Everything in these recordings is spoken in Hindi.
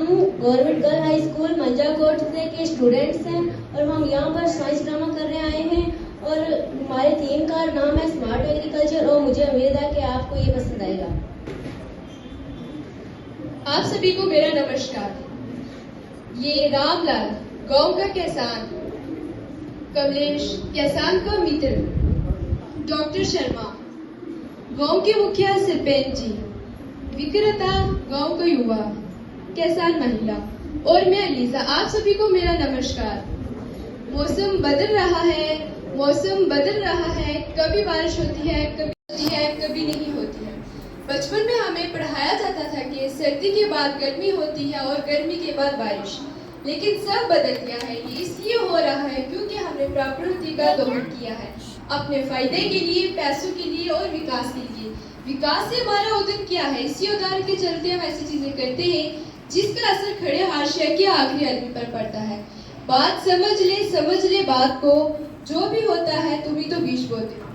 Government girl high school Manjakot से के स्टूडेंट्स हैं और हम यहाँ पर साइंस ड्रामा करने आए हैं और हमारे थीम का नाम है स्मार्ट एग्रीकल्चर और मुझे उम्मीद है कि आपको ये पसंद आएगा। आप सभी को मेरा नमस्कार। ये रामलाल गांव का किसान, कमलेश किसान का मित्र, डॉक्टर शर्मा गांव के मुखिया सरपंच जी, विक्रेता गांव का युवा, किसान महिला और मैं अलीजा। आप सभी को मेरा नमस्कार। मौसम बदल रहा है, कभी बारिश होती है, कभी नहीं होती है। बचपन में हमें पढ़ाया जाता था कि सर्दी के बाद गर्मी होती है और गर्मी के बाद बारिश, लेकिन सब बदल गया है। ये इसलिए हो रहा है क्योंकि हमने प्रकृति का दोहन किया है अपने फायदे के लिए, पैसों के लिए और विकास के लिए। विकास से हमारा उद्देश्य क्या है? इसी उदाहरण के चलते हम ऐसी चीजें करते हैं जिसका असर खड़े हाशिया के आखिरी आदमी पर पड़ता है। बात समझ ले बात को, जो भी होता है तुम ही तो बीच बोते हो।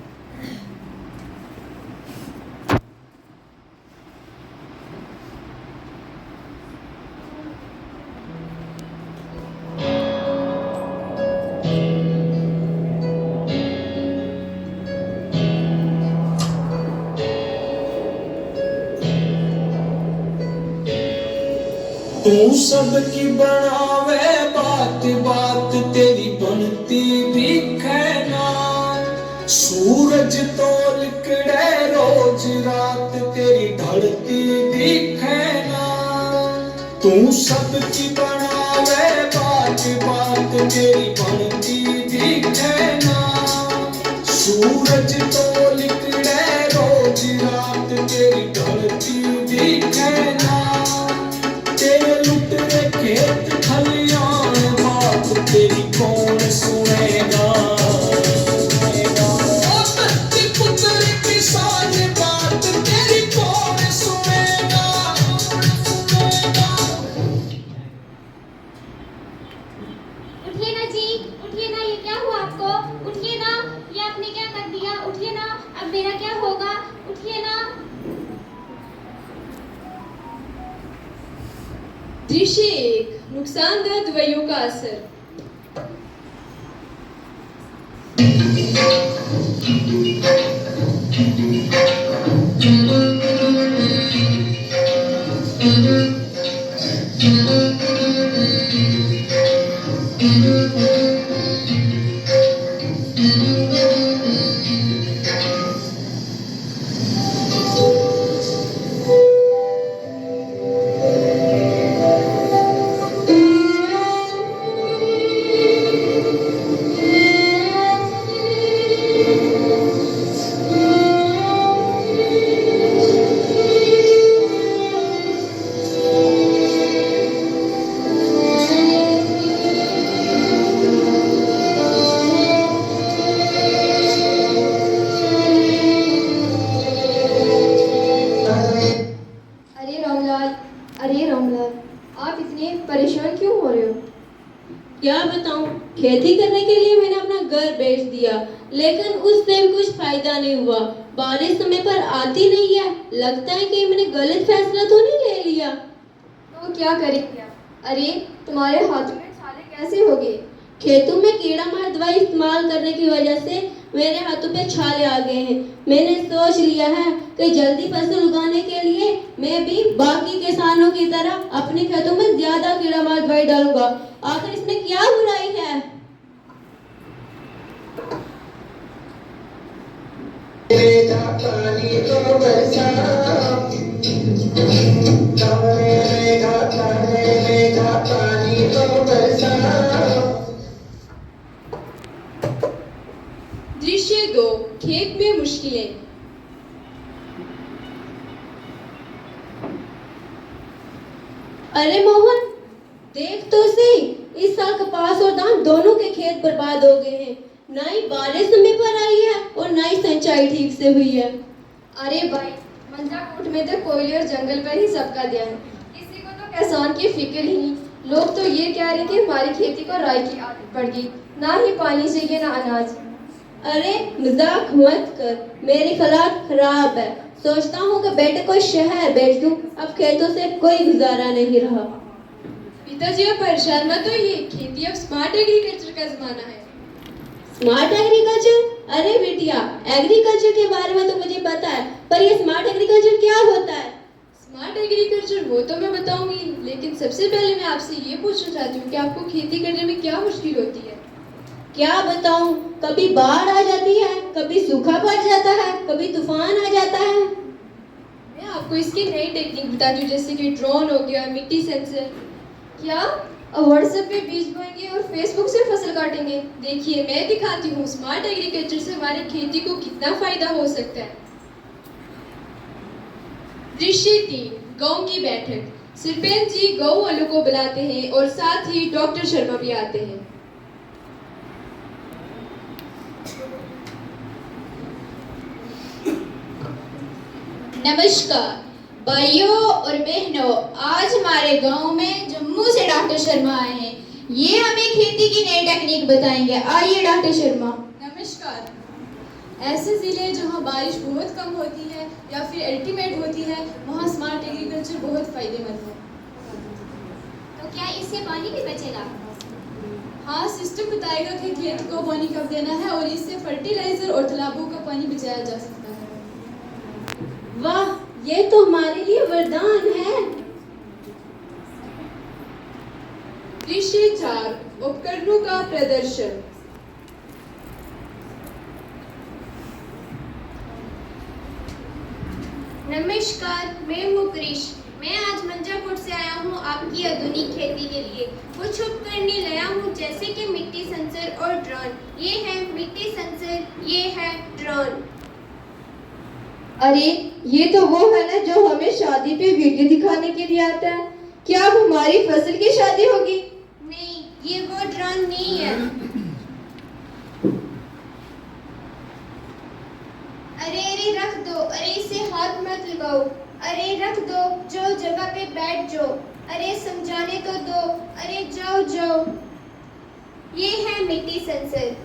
तू सबकी बनावे बात बात तेरी बनती दिखे ना। सूरज तो लिकड़े रोज रात तेरी ढलती दिखे ना। तू सबकी बनावे बात बात तेरी बनती दिखे ना। सूरज तो लिकड़े रोज रात तेरी ढलती दिखे ना। तेरे लुटरे खेत खलियान बात तेरी कौन सुनेगा? ओ धरती पुत्र किसान बात तेरी कौन सुनेगा? उठिए ना जी, उठिए ना। ये क्या हुआ आपको? उठिए ना। ये आपने क्या कर दिया? उठिए ना। अब मेरा क्या होगा? उठिए ना। दृश्य 1, नुकसानदेह दवाइयों का असर। अरे रामलाल, आप इतने परेशान क्यों हो रहे हो? क्या बताऊं, खेती करने के लिए मैंने अपना घर बेच दिया, लेकिन उससे भी कुछ फायदा नहीं हुआ। बारिश समय पर आती नहीं है। लगता है कि मैंने गलत फैसला तो नहीं ले लिया। तो क्या करेंगे आप? अरे तुम्हारे हाथों में छाले कैसे हो गए? खेतों में कीड़ा मार दवाई इस्तेमाल करने की वजह से मेरे हाथों पे छाले आ गए हैं। मैंने सोच लिया है कि जल्दी फसल उगाने के लिए मैं भी बाकी किसानों की तरह अपने खेतों में ज्यादा कीड़ा मार दवाई डालूंगा। आखिर इसमें क्या बुराई है? दृश्य 2, खेत में मुश्किलें। अरे मोहन, देख तो सही, इस साल कपास और धान दोनों के खेत बर्बाद हो गए हैं। ना ही बारिश समय पर आई है और ना ही सिंचाई ठीक से हुई है। अरे भाई, मंजाकोट में तो कोयले और जंगल पर ही सबका ध्यान है। किसी को तो किसान की फिक्र ही नहीं। लोग तो ये कह रहे थे हमारी खेती को राई की आदत पड़ गई, ना ही पानी चाहिए ना अनाज। अरे मजाक मत कर, मेरी हालत खराब है। सोचता हूँ कि बेटे को शहर भेज दूं। अब खेतों से कोई गुजारा नहीं रहा। पिताजी आप परेशान मत होइए, खेती अब स्मार्ट एग्रीकल्चर का जमाना है। Smart agriculture? अरे बिटिया, एग्रीकल्चर के बारे में तो मुझे पता है, पर ये स्मार्ट एग्रीकल्चर क्या होता है? स्मार्ट एग्रीकल्चर वो तो मैं बताऊंगी, लेकिन सबसे पहले मैं आपसे ये पूछना चाहती हूँ कि आपको खेती करने में क्या मुश्किल होती है? क्या बताऊं, कभी बाढ़ आ जाती है, कभी सूखा पड़ जाता है, कभी तूफान आ जाता है। मैं आपको इसकी नई टेक्निक बताती हूँ, जैसे कि ड्रोन हो गया, मिट्टी सेंसर। क्या अब व्हाट्सएप पे बीज बोएंगे और फेसबुक से फसल काटेंगे? देखिए मैं दिखाती हूँ स्मार्ट एग्रीकल्चर से हमारे खेती को कितना फायदा हो सकता है। दृश्य 3, गांव की बैठक। सरपंच जी गौ वालों को बुलाते हैं और साथ ही डॉक्टर शर्मा भी आते हैं। नमस्कार भाइयों और बहनों, आज हमारे गांव में जम्मू से डॉक्टर शर्मा आए हैं। ये हमें खेती की नई टेक्निक बताएंगे। आइए डॉक्टर शर्मा। नमस्कार। ऐसे जिले जहां बारिश बहुत कम होती है या फिर अल्टीमेट होती है, वहां स्मार्ट एग्रीकल्चर बहुत फायदेमंद है। तो क्या इससे पानी भी बचेगा? हाँ, सिस्टम बताएगा कि खेत को पानी कब देना है और इससे फर्टिलाइजर और तालाबों का पानी बचाया जा सकता है। वाह, ये तो हमारे लिए वरदान है। दृश्य 4, उपकरणों का प्रदर्शन। नमस्कार, मैं हूँ क्रिश। मैं आज मंजाकोट से आया हूँ आपकी आधुनिक खेती के लिए। कुछ उपकरण लाया हूँ, जैसे कि मिट्टी सेंसर और ड्रोन। ये है मिट्टी सेंसर, ये है ड्रोन। अरे ये तो वो है ना जो हमें शादी पे वीडियो दिखाने के लिए आता है। क्या अब हमारी फसल की शादी होगी? नहीं, ये वो ड्रोन नहीं है। अरे अरे रख दो, अरे इसे हाथ मत लगाओ, अरे रख दो, जो जगह पे बैठ जाओ, अरे समझाने तो दो, अरे जाओ जाओ। ये है मिट्टी सेंसर,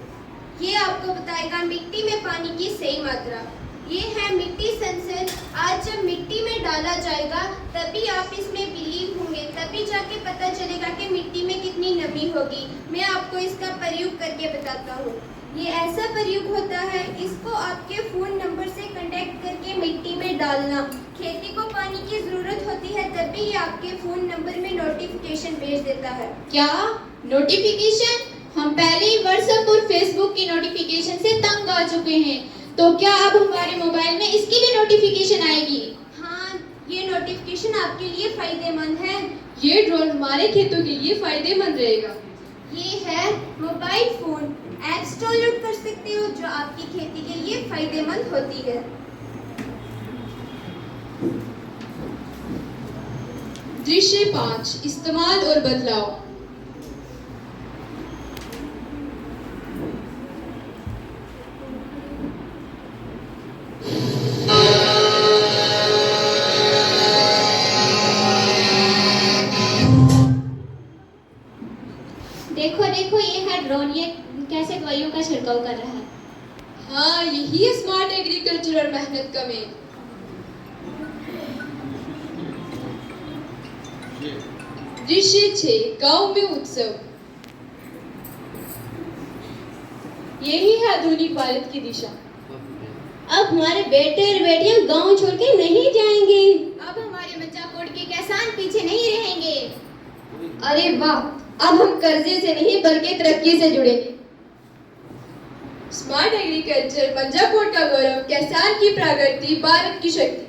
ये आपको बताएगा मिट्टी में पानी की सही मात्रा। ये है मिट्टी सेंसर, आज जब मिट्टी में डाला जाएगा तभी आप इसमें बिलीव होंगे, तभी जाके पता चलेगा कि मिट्टी में कितनी नमी होगी। मैं आपको इसका प्रयोग करके बताता हूँ। ये ऐसा प्रयोग होता है, इसको आपके फ़ोन नंबर से कांटेक्ट करके मिट्टी में डालना। खेती को पानी की ज़रूरत होती है तभी ये आपके फ़ोन नंबर में नोटिफिकेशन भेज देता है। क्या नोटिफिकेशन? हम पहले ही व्हाट्सएप और फेसबुक की नोटिफिकेशन से तंग आ चुके हैं, तो क्या अब हमारे मोबाइल में इसकी भी नोटिफिकेशन आएगी? हाँ, ये नोटिफिकेशन आपके लिए फ़ायदेमंद है। ये ड्रोन हमारे खेतों के लिए फायदेमंद रहेगा। ये है मोबाइल फ़ोन, ऐप्स डाउनलोड कर सकते हो जो आपकी खेती के लिए फ़ायदेमंद होती है। दृश्य 5, इस्तेमाल और बदलाव। देखो देखो, ये है ड्रोन, ये कैसे दवाइयों का छिड़काव कर रहा है। हाँ, यही है स्मार्ट एग्रीकल्चर और मेहनत का मेल। दृश्य 6, गांव में उत्सव। यही है आधुनिक भारत की दिशा। अब हमारे बेटे और बेटियां गांव छोड़ के नहीं जाएंगे। अब हमारे मंजाकोट के किसान पीछे नहीं रहेंगे। अरे वाह, अब हम कर्जे से नहीं बल्कि तरक्की से जुड़ेंगे। स्मार्ट एग्रीकल्चर, मंजाकोट का गौरव, किसान की प्रगति, भारत की शक्ति।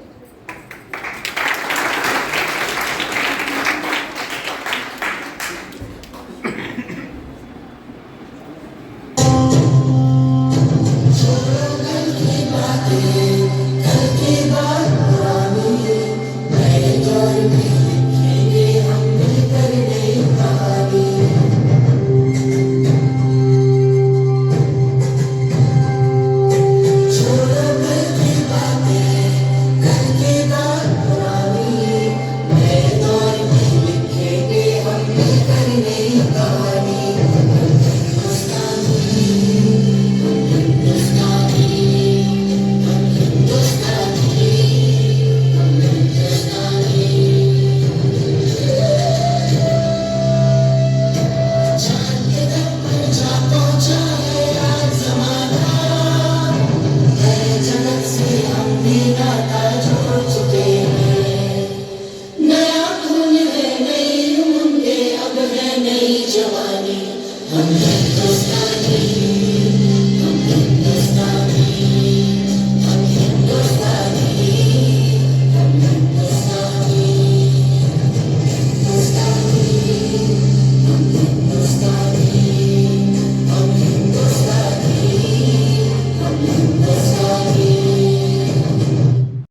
है